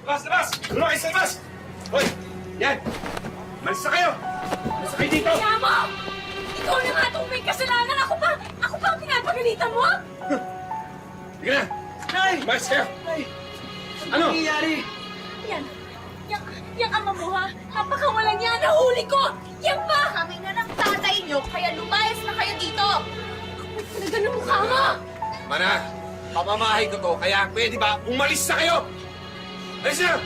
Labas! Labas! Ano kayo sa labas? Hoy! Yan! Malis na kayo! Malis na kayo dito! Kaya mo! Ikaw na nga itong may kasalanan! Ako pa ang pinapagalitan mo! Sige na! Nay! Malis kayo! Nay! Ano? nangyayari? Yang ama mo ha? Napakawalang yan! Nahuli ko! Yan pa! Kami na ng tatay nyo, kaya lumayas na kayo dito! Talaga ng mukha mo! Mana! Pamamahay ko to, kaya pwede ba umalis na kayo? Alis na!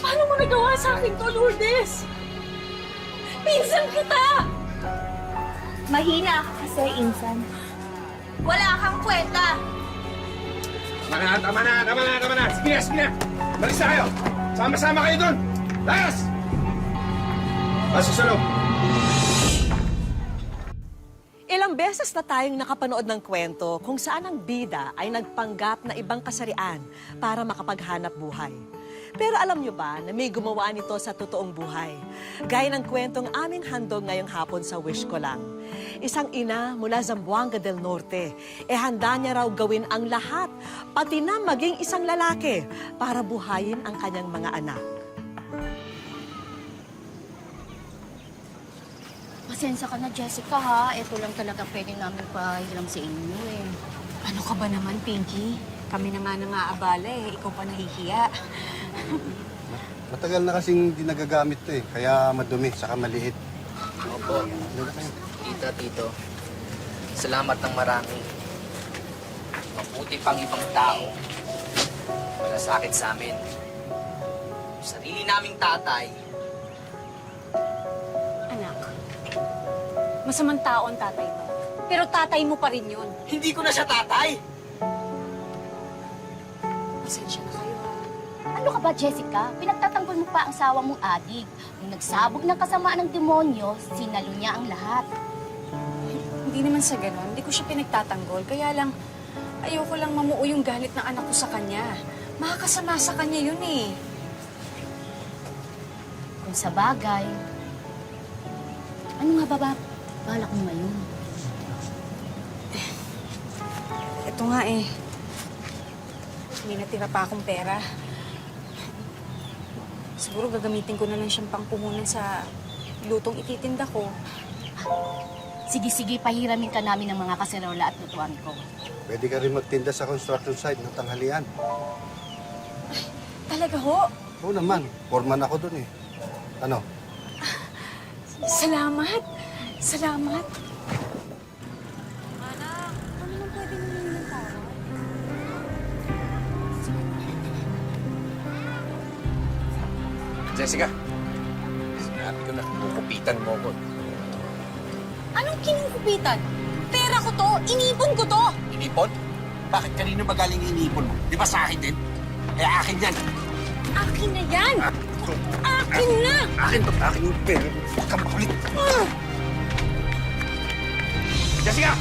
Paano mo nagawa sa akin to, Lourdes? Pinsan kita! Mahina ka kasi, Insan. Wala kang kwenta. Tama na! Sige na! Malis na kayo! Sama-sama kayo doon! Layas! Pasok sa loob! Ilang beses na tayong nakapanood ng kwento kung saan ang bida ay nagpanggap na ibang kasarian para makapaghanap buhay. Pero alam nyo ba na may gumawa nito sa totoong buhay? Gaya ng kwentong aming handog ngayong hapon sa Wish Ko Lang. Isang ina mula Zamboanga del Norte, handa niya raw gawin ang lahat, pati na maging isang lalaki para buhayin ang kanyang mga anak. Pasensya ka na, Jessica, ha? Ito lang talaga pwede namin pahiram sa inyo, eh. Ano ka ba naman, Pinky? Kami na nga nangaabala eh. Ikaw pa nahihiya. Matagal na kasing di nagagamit to eh. Kaya madumi, saka maliit. Opo. Tita, tito. Salamat ng marami. Mabuti pang ibang tao. Malasakit sa amin. Sarili naming tatay. Anak, masamang tao ang tatay mo. Pero tatay mo pa rin yun. Hindi ko na siya tatay! Pasensya na kayo, ha? Ano ka ba, Jessica? Pinagtatanggol mo pa ang sawa mong adik. Nung nagsabog ng kasamaan ng demonyo, sinalo niya ang lahat. Hindi naman sa ganon. Hindi ko siya pinagtatanggol. Kaya lang, ayoko lang mamuo yung galit ng anak ko sa kanya. Makakasama sa kanya yun eh. Kung sa bagay, ano nga ba balak mo ngayon? Ito nga eh. May natira pa akong pera. Siguro gagamitin ko na lang siyang pangpuhunan sa lutong ititinda ko. Sige, pahiramin ka namin ng mga kaserola at lutuan ko. Pwede ka rin magtinda sa construction site ng tanghalian. Talaga ho? Oo naman, foreman ako dun eh. Ano? Salamat. Salamat. Anak, ano nang pwede naman ng tawad? Jessica, sinabi ko na kukupitan mo ko. Anong kinukupitan? Pera ko to. Inipon ko to. Inipon? Bakit kanino ba galing inipon mo? Di ba sa akin din? Eh, akin yan. Akin na yan. Akin na. Akin to. Akin yung pera. Huwag kang makulit. Jessica!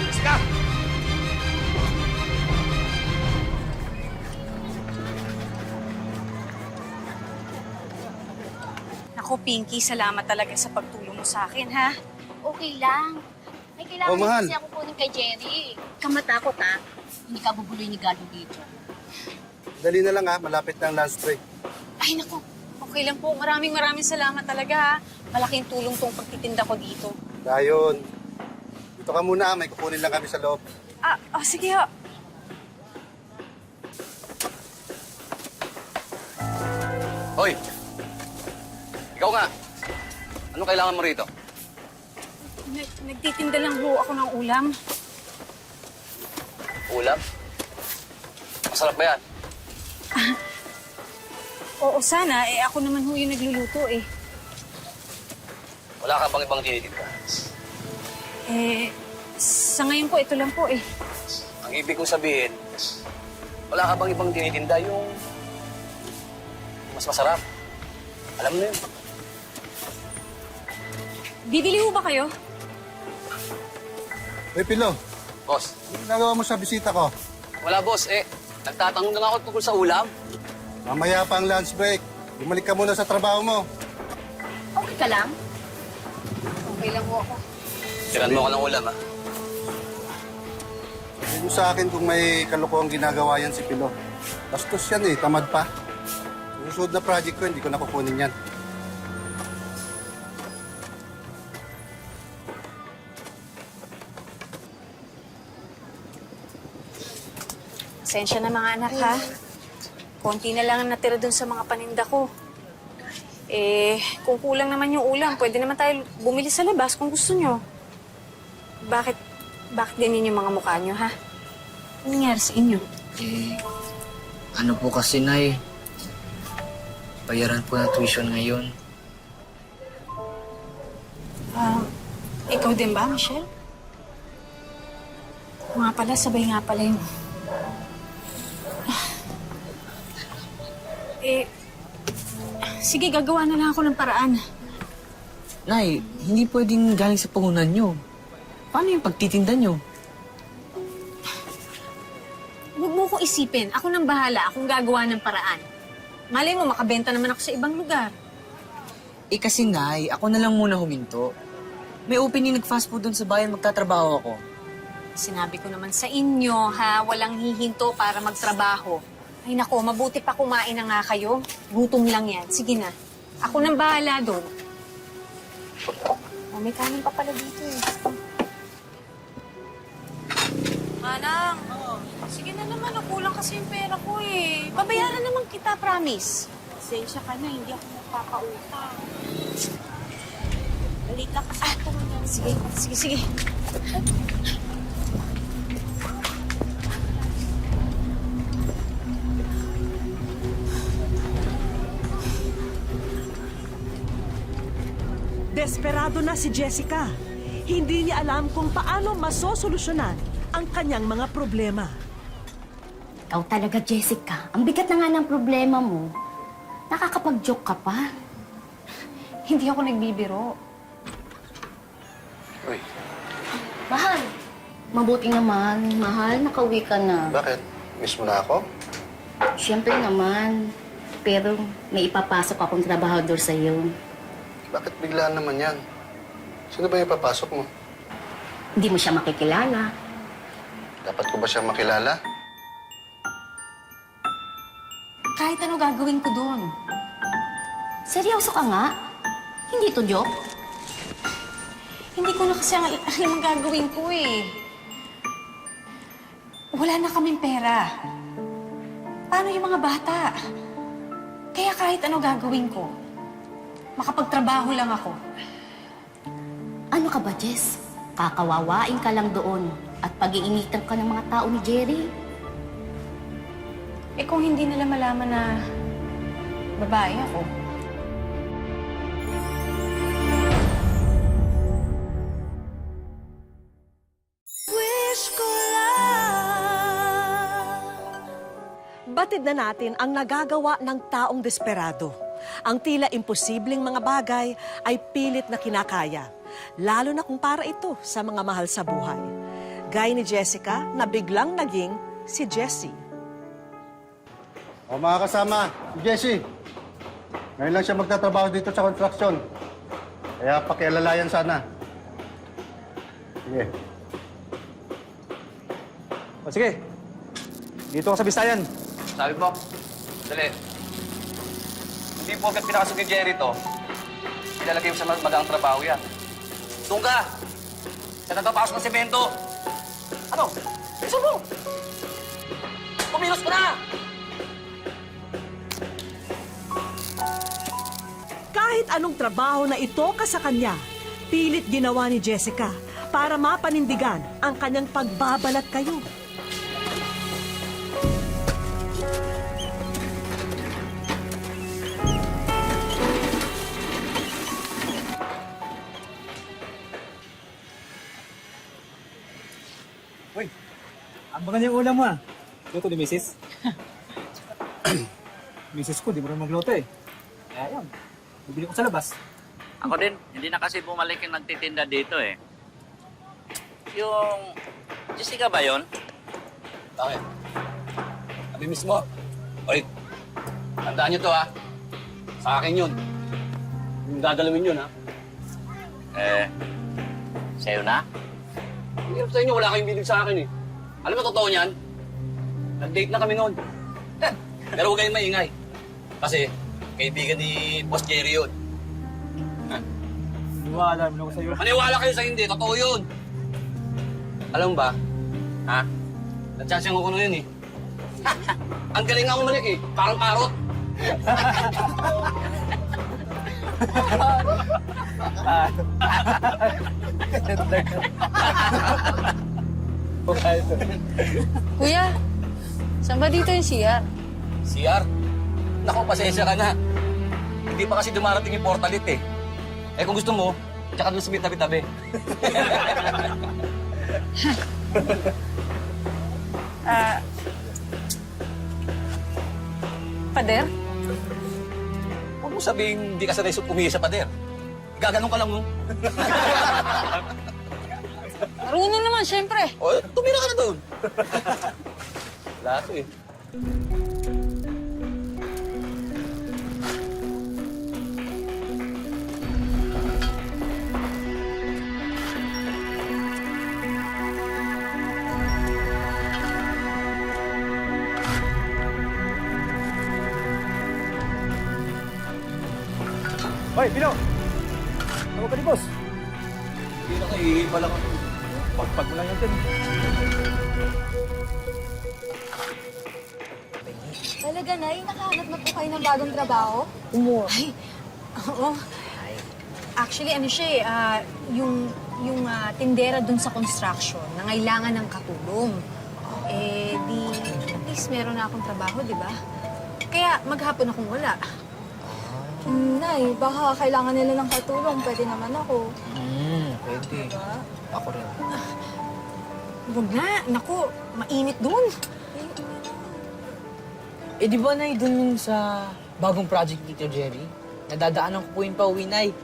Jessica! Ako, Pinky, salamat talaga sa pagtulong mo sa akin, ha? Okay lang. May kailangan Oh, mahal. kasi ako kunin kay Jerry. Kamatakot, ha? Hindi ka bubuloy ni Galo dito. Dali na lang ha, malapit na ang lunch break. Ay, naku. Okay lang po. Maraming salamat talaga, ha? Malaking tulong tong pagtitinda ko dito. Dayon, dito ka muna, may kukunin lang kami sa loob. Sige, ha. Hoy! Ikaw nga! Anong kailangan mo rito? Nagtitinda lang ho ako ng ulam. Ulam? Masarap ba yan? Oo, sana. Eh, ako naman ho yung nagluluto, eh. Wala ka bang ibang tinitinda? Eh, sa ngayon po, ito lang po, eh. Ang ibig kong sabihin, wala ka bang ibang tinitinda yung mas masarap? Alam mo na yun. Bibili ho ba kayo? Hey, Pilo, Boss, ano ginagawa mo sa bisita ko? wala boss. Nagtatanong lang ako tungkol sa ulam. Mamaya pa ang lunch break. Bumalik ka muna sa trabaho mo. Okay ka lang? Okay lang ho ako. Tiran mo ako ng ulam, ha? Hindi mo sa akin kung may kalokohang ginagawa yan si Pilo. Bastos yan eh, tamad pa. Susunod na project ko, hindi ko nakukunin yan. Pasensya na mga anak, ha? Konti na lang ang natira dun sa mga paninda ko. Kung kulang naman yung ulam, pwede naman tayo bumili sa labas kung gusto nyo. Bakit ganyan yung mga mukha nyo, ha? Ano nangyari sa inyo? Ano po kasi, Nay? Bayaran po ng tuition ngayon. Ikaw din ba, Michelle? Nga pala, sabay nga pala yung... Sige, gagawa na lang ako ng paraan. Nay, hindi pwedeng galing sa puhunan nyo. Paano yung pagtitinda nyo? Huwag mo ko isipin. Ako nang bahala. Akong gagawa ng paraan. Malay mo, makabenta naman ako sa ibang lugar. Kasi, Nay, ako na lang muna huminto. May opening nag-fast food doon sa bayan, magtatrabaho ako. Sinabi ko naman sa inyo, ha? Walang hihinto para magtrabaho. Ay nako, mabuti pa kumain na nga kayo. Gutom lang yan. Sige na. Ako nang bahala doon. May kanin pa pala dito eh. Manang, sige na naman. Kulang kasi yung pera ko eh. Babayaran naman kita, promise. Pasensya ka na, hindi ako magpapautang. Balik lang kasi ako. Sige. Desperado na si Jessica. Hindi niya alam kung paano masosolusyonan ang kanyang mga problema. Ikaw talaga, Jessica. Ang bigat na nga ng problema mo. Nakakapag-joke ka pa. Hindi ako nagbibiro. Uy, Mahal. Mabuti naman. Mahal, nakauwi ka na. bakit? Miss mo na ako? Siyempre naman. Pero may ipapasok akong trabahador sa'yo. Bakit biglaan naman yan? Sino ba yung papasok mo? Hindi mo siya makikilala. Dapat ko ba siya makilala? Kahit ano gagawin ko doon. Seryoso ka nga? Hindi to joke? Hindi ko na kasi alam ang gagawin ko eh. Wala na kaming pera. Paano yung mga bata? Kaya kahit ano gagawin ko, makapagtrabaho lang ako. Ano ka ba, Jess? Kakawawain ka lang doon at pag-iinitan ka ng mga tao ni Jerry. Kung hindi nila malaman na babae ako, Batid na natin ang nagagawa ng taong desperado. Ang tila imposibleng mga bagay ay pilit na kinakaya, lalo na kung para ito sa mga mahal sa buhay. Gaya ni Jessica na biglang naging si Jessie. O mga kasama, si Jessie. Ngayon lang siya magtatrabaho dito sa construction. Kaya pakialalayan sana. Sige. O sige, dito ka sa Bisayan. Sabi mo, dali. Hindi po agad pinakasok ni Jerry to. Ilalagay mo sa magaang trabaho yan. Doon ka! Sa natapasok ng semento. Ano? Bilisan mo! Pumilos ko na! Kahit anong trabaho na itoka sa kanya, pilit ginawa ni Jessica para mapanindigan ang kanyang pagbabalat kayo. Uy, ang bagal yung ulam mo ah. Luto ni Mrs. Mrs. ko, di mo rin magluto eh. Kaya yun, bibili ko sa labas. Ako din, hindi na kasi bumalik yung nagtitinda dito eh. Yung Jessica ba yun? Bakit? Sabi mismo. Oy, tandaan nyo to ha. Sa akin yun. Yung gagalawin yun ha. Sa'yo na? Hirap sa inyo, wala kayong bilig sa akin eh. Alam mo, totoo niyan? Nag-date na kami noon. Pero huwag kayong maingay. Kasi, kaibigan ni Boss Jerry yun. Iwala mo ako sa'yo. Maniwala kayo sa hindi, totoo yun. Alam mo ba? Ha? Natsasyang ko na yun eh. Ang galing nga umalik eh. Parang parot. Kuya, saan ba dito yung CR? CR? Naku, pasensya ka na. Hindi pa kasi dumarating yung portalit eh. Eh kung gusto mo, tsaka doon sa may tabi-tabi. Pader? Huwag mo sabihin hindi ka sanay umihi sa pader. Gaganong ka lang mo. Marunong naman, syempre. O, tumira ka na doon. Wala to eh. Hoy, Pino! Ako pa ni boss. Hindi na kayo, lang ako. Pagpag mo lang yan din. Talaga, Nay? Nakahanap na po kayo ng bagong trabaho? Ay, oo. Actually, ano siya eh, yung tindera dun sa construction, nangailangan ng katulong. Eh, di, at least meron na akong trabaho, di ba? Kaya maghapon akong wala. Nay, baka kailangan nila ng katulong. Pwede naman ako. Pwede. Ako rin. Huwag na, naku, mainit dun. Eh, di ba, Nay, dun yung sa bagong project ni Tito Jerry? Nadadaanan ko po yung pauwi, Nay.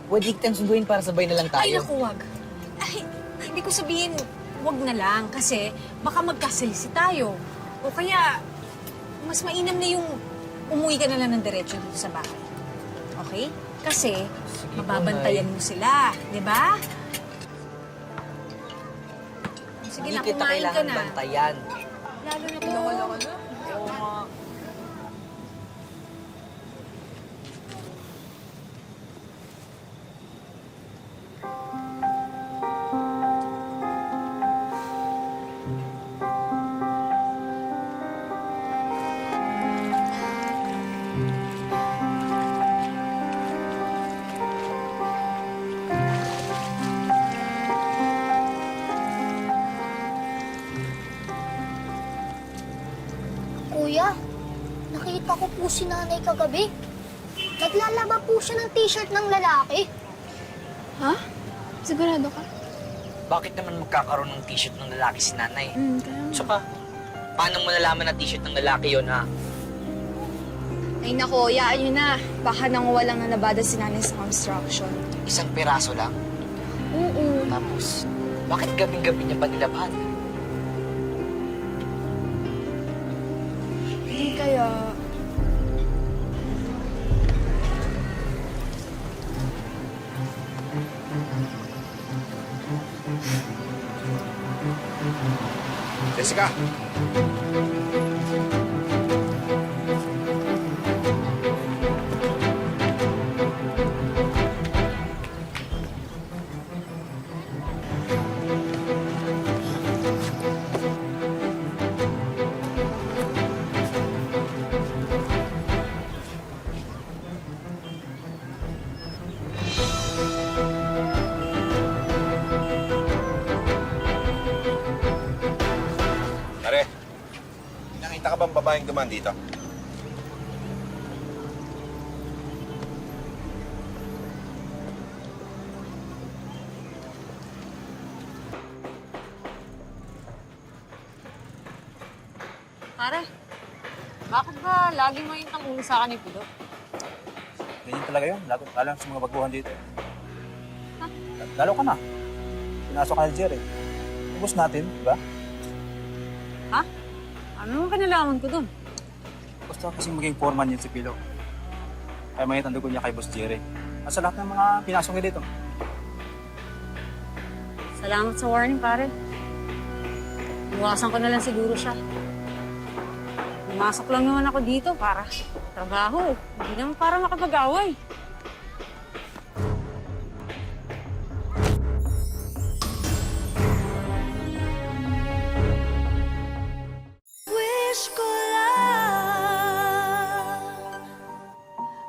Pwede kitang sunduin para sabay na lang tayo. Ay, naku, wag. Ay, hindi ko sabihin, wag na lang, kasi baka magkasalisi tayo. O kaya, mas mainam na yung umuwi ka na lang ng diretso dito sa bahay. Okay? Kasi, mababantayan mo sila, di ba? Sige Hindi na, kita kumain ka kailangan na. bantayan. Lalo na po. Oo nga. Kuya, nakita ko po si nanay kagabi. Naglalaba po siya ng t-shirt ng lalaki. Ha? Sigurado ka? Bakit naman magkakaroon ng t-shirt ng lalaki si nanay? Kaya Tsaka, paano mo nalaman na t-shirt ng lalaki yon ha? Ay nako, yaan nyo na. Baka nanguwa lang na nabada si nanay sa construction. Isang piraso lang. Oo. Tapos, bakit gabing-gabi niya pa nilabahan? Hindi kaya... Jessica! Pare, nakita ka bang babaeng duman dito? Pare, bakit ba lagi mo yung tamuli sa akin ni Pido? Ganyan talaga yun. Lalo sa mga baguhan dito. Lalo ka na. Pinasok ka na Jerry. Ubus natin, di ba? Ha? Ano naman kanalaman ko dun? Gusto kasi maging foreman yun si Pilo. Kaya may tandugo niya kay Boss Jerry. At sa lahat ng mga pinasok niya dito. Salamat sa warning, pare. Iwasan ko na lang siguro siya. Pumasok lang naman ako dito para trabaho. Hindi naman para makapag-away.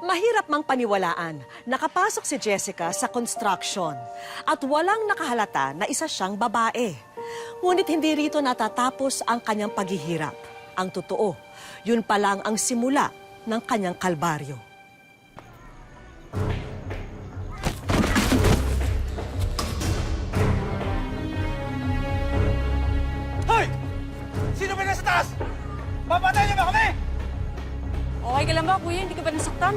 Mahirap mang paniwalaan, nakapasok si Jessica sa construction at walang nakahalata na isa siyang babae. Ngunit hindi rito natatapos ang kanyang paghihirap. Ang totoo, yun pa lang ang simula ng kanyang kalbaryo. Hoy! Sino ba nasa taas? Papatay niyo ba kami? Okay ka lang ba, kuya? Hindi ka ba nasaktan?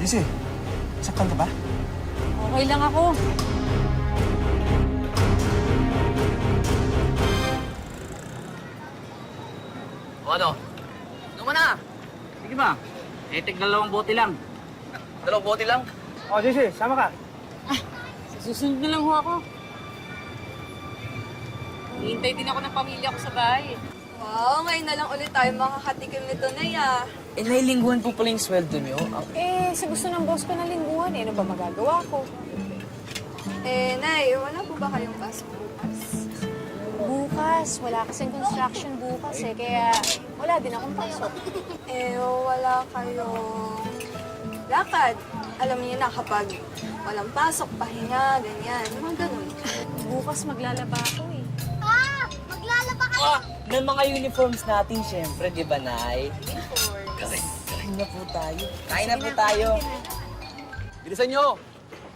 JC, saktan ka ba? Okay lang ako. O ano? Ano mo na? Sige ba? Dalawang bote lang. Dalawang bote lang? O, JC, sama ka. Susunod na lang ho ako. Hihintay din ako ng pamilya ko sa bahay. Wow, ngayon na lang ulit tayo makakatikim nito na ya. Eh, nailingguhan po pala yung sweldo nyo. Sa gusto ng boss ko na lingguhan, ano ba magagawa ko? Nay, wala po ba kayong pasok bukas? Bukas, wala kasing construction bukas kaya wala din akong pasok. Wala kayong lakad. Alam niyo na kapag walang pasok, pahinga, ganyan. Mga ganun. Bukas maglalaba ako Maglalaba ka! Ng mga uniforms natin, syempre, di ba, Nay? Uniforms. Kain na po tayo. Kain na po tayo. Bilisan nyo!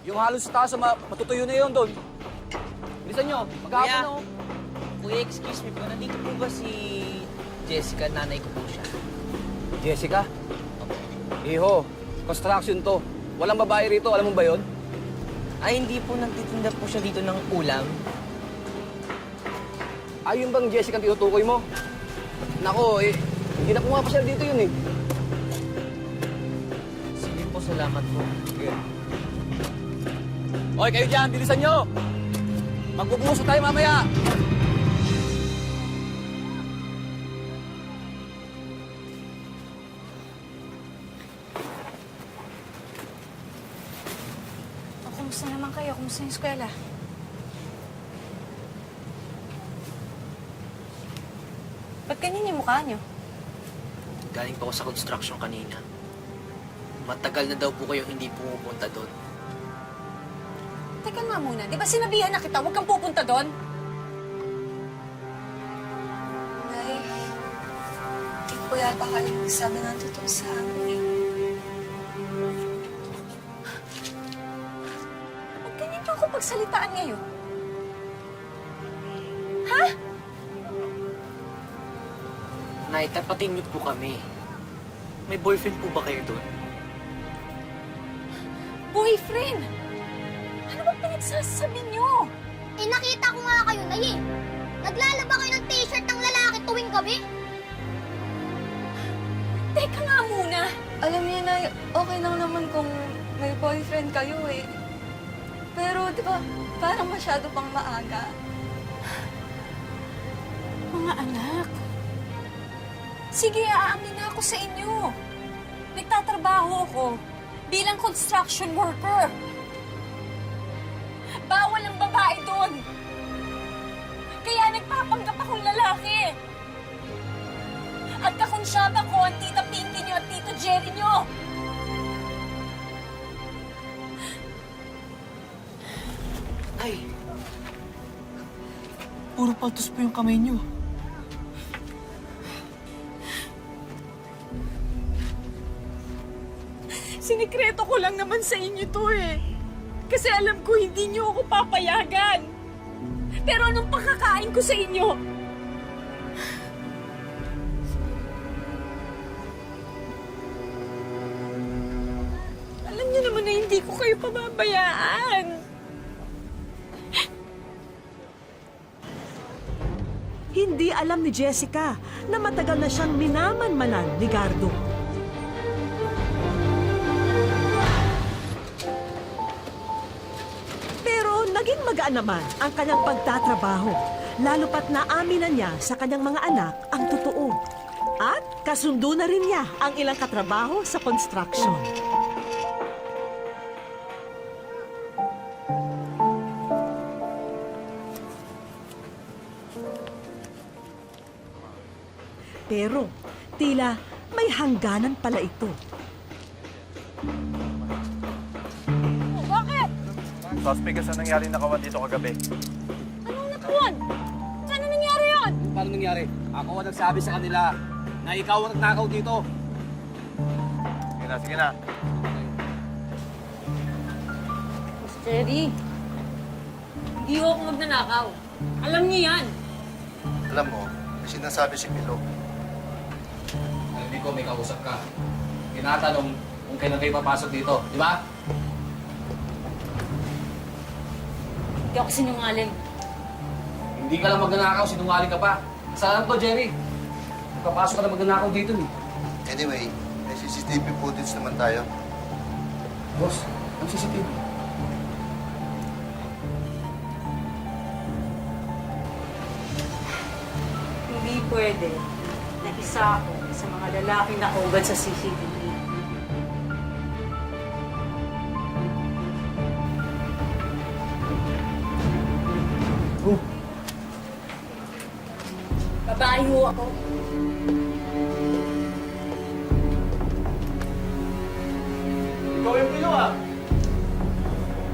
Yung halos sa taas, matutuyo na yun doon. Bilisan nyo! Maghapon na oh. Kuya, excuse me po. Nandito po ba si Jessica? Nanay ko po siya. Jessica? Iho, construction to. Walang babae rito, alam mo ba yun? Ay, hindi po. Nagtitinda po siya dito ng ulam. Ayun bang Jessica ang tinutukoy mo? Nako, hindi na pumapasyal dito yun eh. Sige po, salamat po. Sige. Hoy, kayo dyan, bilisan nyo! Magbubuso tayo mamaya! Kumusta naman kayo? Kumusta yung eskwela? Ba't ganyan yung mukha niyo? Galing pa ako sa construction kanina. Matagal na daw po kayo hindi pumupunta doon. Teka nga muna, di ba sinabihan na kita, huwag kang pupunta doon? Nay, hindi po yata kayo sabi ng totoo sa amin. Ba't ganyan niyo ako pagsalitaan ngayon? Ha? Nay, tapatin niyo po kami. May boyfriend po ba kayo doon? Boyfriend? Ano bang pinagsasabi niyo? Nakita ko nga kayo na Naglalaba kayo ng t-shirt ng lalaki tuwing gabi. Teka nga muna. Alam niyo na, okay lang naman kung may boyfriend kayo eh. Pero di ba, parang masyado pang maaga. Mga anak. Sige, aamin na ako sa inyo. Nagtatrabaho ako bilang construction worker. Bawal ang babae doon. Kaya nagpapanggap akong lalaki. At kakonsyaba ko ang tita Pinky niyo at tito Jerry niyo. Ay! Puro paltos po yung kamay niyo. Sinikreto ko lang naman sa inyo to eh. Kasi alam ko hindi niyo ako papayagan. Pero anong pakakain ko sa inyo? Alam niyo naman na hindi ko kayo pababayaan. Hindi alam ni Jessica na matagal na siyang minamanmanan ni Gardo. Pero naging magaan naman ang kanyang pagtatrabaho lalo pat naamin na niya sa kanyang mga anak ang totoo. At kasundo na rin niya ang ilang katrabaho sa construction. Pero tila may hangganan pala ito. Bakit? Suspect sa nangyari nakawan dito kagabi. Anong nakawan? Ano nangyari yun? Paano nangyari? Ako ang nagsabi sa kanila na ikaw ang nagnakaw dito. Sige na. Jerry, hindi ako magnanakaw. Alam niyo yan. Alam mo, may sinasabi si Milo. Narinig ko may kausap ka. Tinatanong kung kailan kayo papasok dito, di ba? Hindi ako sinungaling. Hindi ka lang magnanakaw, sinungaling ka pa. Saan ko, Jerry? Papasok ka na magnanakaw dito, eh. Anyway, may CCTV footage naman tayo. Boss, ang CCTV. Hindi pwede na isa ako sa mga lalaking nakugad sa CCTV. Babae ho ako. Ikaw yung Pino ah.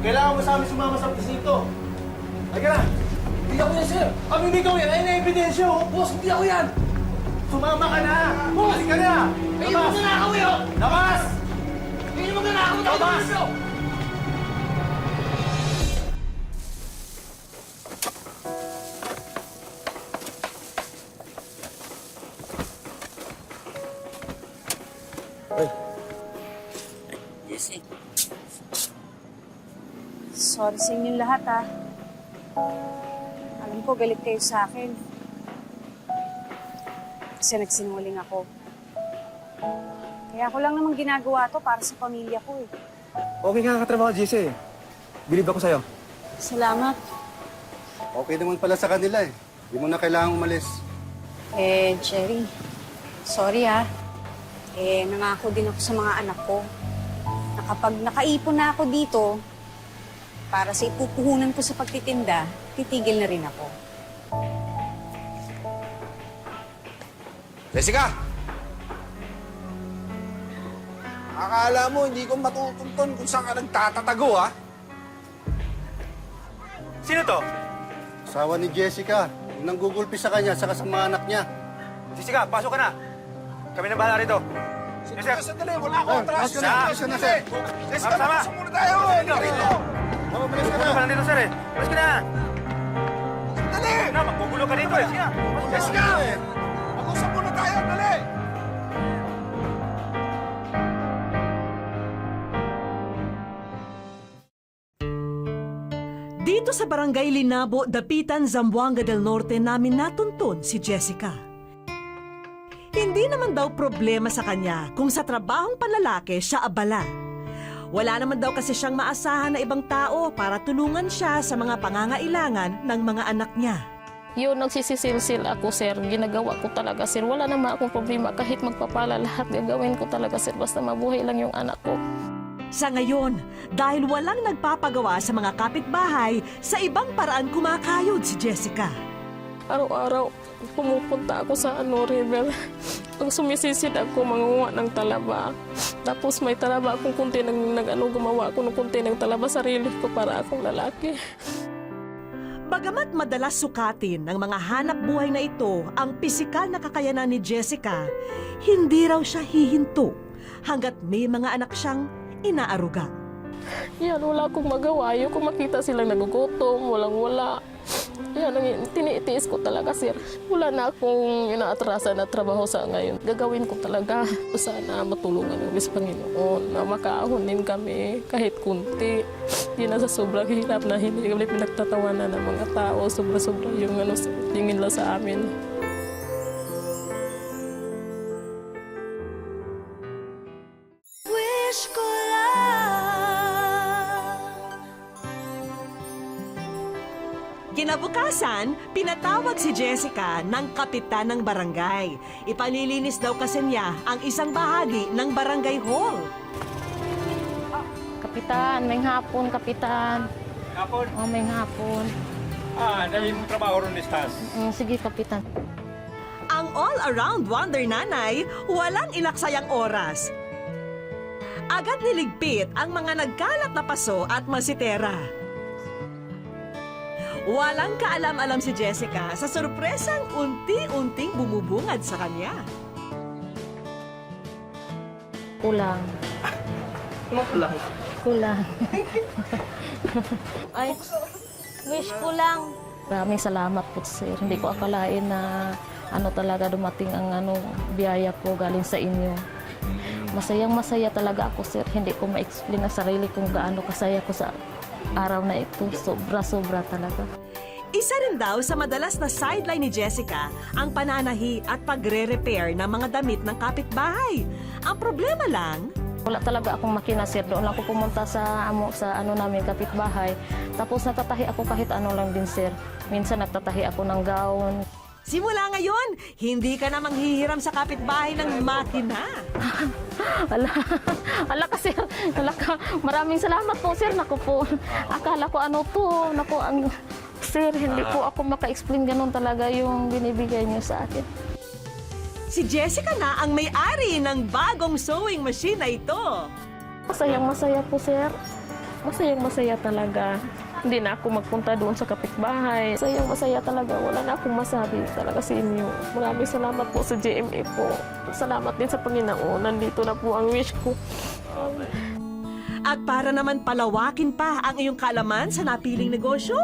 Kailangan mo sa amin sumama sa presinto. Halika na. Hindi ako yan, sir. Kami hindi ikaw yan. Ayun na ebidensya oh. Boss, hindi ako yan. Sumama ka na. Halika na. Kayo yung magnanakaw, eh. Labas! Kayo yung magnanakaw. Labas! Sorry sa inyong lahat, ha. Alam ko, galit kayo sa akin. Kasi nagsinungaling ako. Kaya ako lang naman ginagawa to para sa pamilya ko, eh. Okay ka katrabaho, JC. Bilib ako sa'yo. Salamat. Okay naman pala sa kanila eh. Hindi mo na kailangang umalis. Jerry, sorry, ha. Nangako din ako sa mga anak ko na kapag nakaipon na ako dito, para sa ipupuhunan ko sa pagtitinda, titigil na rin ako. Jessica! Akala mo, hindi ko matutuntun kung saan ka nagtatatago, ha? Sino to? Asawa ni Jessica. Yung nanggugulpi sa kanya, saka sa mga anak niya. Jessica, pasok ka na. Kami na bahala rito. Sandali, wala akong atraso. Pasok na, sir. Jessica, Sama. pasok muna tayo. Dito. Malis ka Puno ka na. lang dito, sir eh. Malis ka na. Dali! Na, maggugulo ka dito eh. Sige na. Jessica! Mag-usap muna tayo, dali! Dito sa Barangay Linabo, Dapitan, Zamboanga del Norte namin natuntun si Jessica. Hindi naman daw problema sa kanya kung sa trabahong panlalaki siya abala. Wala naman daw kasi siyang maasahan na ibang tao para tulungan siya sa mga pangangailangan ng mga anak niya. Yun, nagsisisilsil ako, sir. Ginagawa ko talaga, sir. Wala naman akong problema. Kahit magpapala lahat, gagawin ko talaga, sir. Basta mabuhay lang yung anak ko. Sa ngayon, dahil walang nagpapagawa sa mga kapitbahay, sa ibang paraan kumakayod si Jessica. Araw-araw, pumupunta ako sa river. Pag sumisisid ako, mangunguha ng talaba. Tapos may talaba akong kunti gumawa ako ng kunti ng talaba sarili ko para akong lalaki. Bagamat madalas sukatin ng mga hanap buhay na ito ang pisikal na kakayanan ni Jessica, hindi raw siya hihinto hanggat may mga anak siyang inaaruga. Yan, wala akong magawa. Yung kung makita silang nagugutom, walang-wala. Yan, tiniitiis ko talaga, sir. Wala na akong inaatrasan na trabaho sa ngayon. Gagawin ko talaga. Sana matulungan ng Diyos Panginoon na makaahon din kami kahit kunti. Hindi na sa sobrang hirap na hindi kami pinagtatawanan ng mga tao. Sobra-sobra yung tingin lang sa amin. Wish ko lang. Kinabukasan, pinatawag si Jessica ng kapitan ng barangay. Ipalilinis daw kasi niya ang isang bahagi ng barangay hall. Kapitan, may hapon, kapitan. Kapon. Oh, may hapon. Dahil mo trabaho ron listas. Sige, kapitan. Ang all-around wonder nanay, walang ilaksayang oras. Agad niligpit ang mga nagkalat na paso at masitera. Walang kaalam-alam si Jessica sa sorpresang unti-unting bumubungad sa kanya. Kulang. Kulang. Kulang. Ay, wish ko lang. Maraming salamat po, sir. Hindi ko akalain na talaga dumating ang biyaya ko galing sa inyo. Masayang-masaya talaga ako, sir. Hindi ko ma-explain ang sarili kung gaano kasaya ko sa araw na ito. Sobra-sobra talaga. Isa rin daw sa madalas na sideline ni Jessica ang pananahi at pagre-repair ng mga damit ng kapitbahay. Ang problema lang, Wala talaga akong makina, sir. Doon lang ako pumunta sa namin kapitbahay. Tapos natatahi ako kahit ano lang din, sir. Minsan nagtatahi ako ng gown. simula ngayon, hindi ka na manghihiram sa kapitbahay ng makina. Ala ka, sir. Ala ka. Maraming salamat po, sir. Naku po. Akala ko sir, hindi po ako maka-explain ganun talaga yung binibigay niyo sa akin. Si Jessica na ang may-ari ng bagong sewing machine na ito. Masayang-masaya po, sir. Masayang-masaya talaga. Hindi na ako magpunta doon sa kapitbahay. Masayang-masaya talaga. Wala na akong masabi talaga sa inyo. Maraming salamat po sa GMA po. Salamat din sa Panginoon. Nandito na po ang wish ko. At para naman palawakin pa ang iyong kaalaman sa napiling negosyo,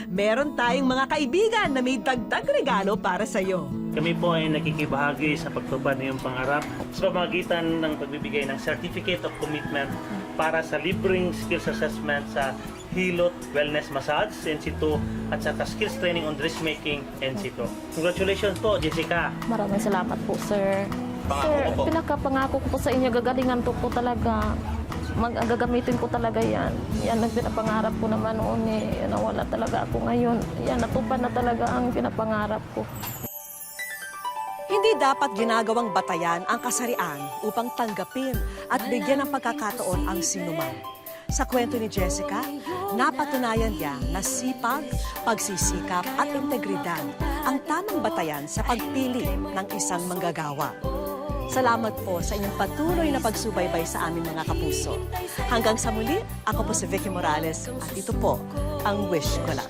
meron tayong mga kaibigan na may dagdag regalo para sa iyo. Kami po ay nakikibahagi sa pagtupad ng iyong pangarap sa pamamagitan ng pagbibigay ng Certificate of Commitment para sa libreng skills assessment sa Hilot Wellness Massage, NC2, at saka skills training on dressmaking, NC2. Congratulations po, Jessica. Maraming salamat po, sir. Sir, pinakapangako ko po sa inyo, gagalingan to po talaga. Gagamitin ko talaga yan. Yan ang pinapangarap ko naman noon eh. Nawala talaga ako ngayon. Yan, natupad na talaga ang pinapangarap ko. Hindi dapat ginagawang batayan ang kasarian upang tanggapin at bigyan ng pagkakataon ang sinuman. Sa kwento ni Jessica, napatunayan niya na sipag, pagsisikap at integridad ang tamang batayan sa pagpili ng isang manggagawa. Salamat po sa inyong patuloy na pagsubaybay sa aming mga kapuso. Hanggang sa muli, ako po si Vicky Morales at ito po ang Wish Ko Lang.